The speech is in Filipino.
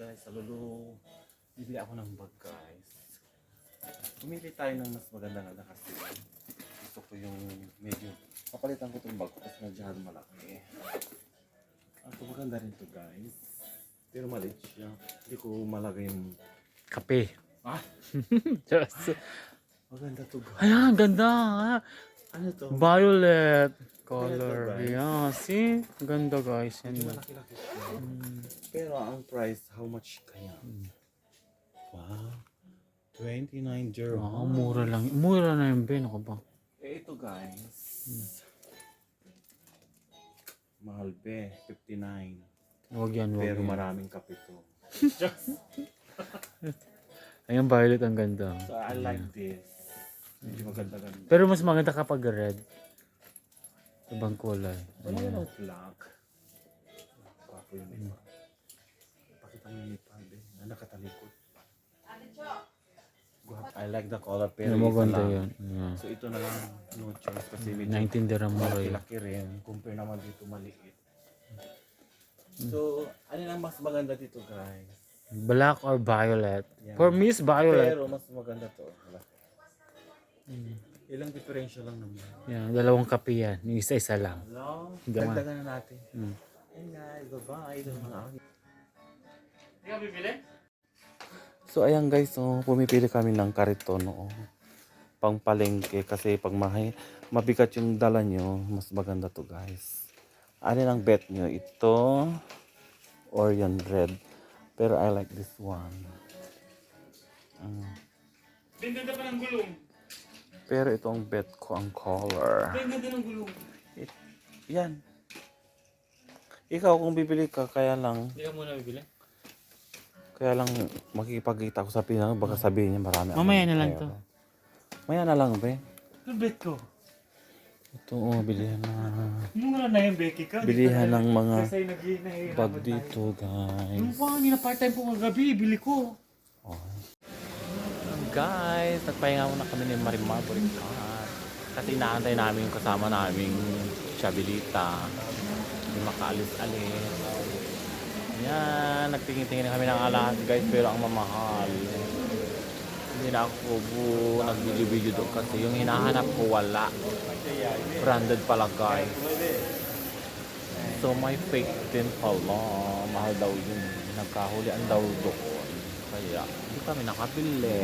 guys, sa Lulu. Bibili ako ng bag guys. Pumili tayo ng mas maganda na kasi gusto ko yung medyo papalitan ko itong bag ko kasi medyo malaki. Ito maganda rin to guys. Pero maliit siya. Hindi ko malagay yung Kape. ah, Just, maganda to guys. ayan, ganda. Ano to? Violet color. Violet, guys. Yeah, see? Ganda guys. Medyo Yan. malaki-laki siya. Pero ang price, how much kaya? Wow. 29 dirham. Ah, mura lang. Mura na yung Ben. Ako ba? Eh, ito guys. Mahal be, 59. Huwag yan, huwag Pero yan. maraming kape to. Ayan, violet ang ganda. So I like this. Medyo maganda-ganda. Pero mas maganda kapag red. Ibang kulay. Ano Ayan. yung black? Papo yung iba. Pakita mo yung ipa, be. Na nakatalikod. Guwap. I like the color pero Ayan, isa maganda lang. yan. Yeah. So ito na lang. No choice kasi medyo 19 dirham mura yun. laki rin. Compare naman dito maliit. So, ano lang mas maganda dito guys? Black or violet? Yan. For me, it's violet. Pero mas maganda to. Wala. Ilang diferensya lang naman. Yan, dalawang kape yan. Yung isa-isa lang. Hello? Gawa. Dagdagan na natin. Mm. Hey guys, bye-bye. Ito mga akin. Hindi ka bibili? So ayan guys, oh, pumipili kami ng kariton oh. Pang palengke kasi pag mabigat yung dala nyo, mas maganda to guys. Ano ang bet nyo? Ito or yung red. Pero I like this one. Ganda pa ng gulong. Pero ito ang bet ko, ang color. Ganda ng gulong. Yan. Ikaw kung bibili ka, kaya lang Hindi ka muna bibili? makikipagkita ko sa pinang, baka sabihin niya marami. Mamaya akong na lang pera. to. Maya na lang, be. Ano bet ko? Ito, oh, bilihan na. Mura na yung Becky ka. Bilihan ng mga Kasi nag-ihirapan bag tayo. dito, guys. Yung pangin na part-time po kagabi, bili ko. Oh. Guys, nagpahinga muna kami ni Marimar Burikan. Kasi inaantay namin yung kasama naming Shabilita. Hindi makaalis-alis. Yan, nagtingin-tingin kami ng alahas guys, pero ang mamahal. Hindi na ako nag-video-video doon kasi yung hinahanap ko wala. Branded pala guys. So may fake din pala. Mahal daw yun. Nagkahulian daw doon. Kaya hindi kami nakabili.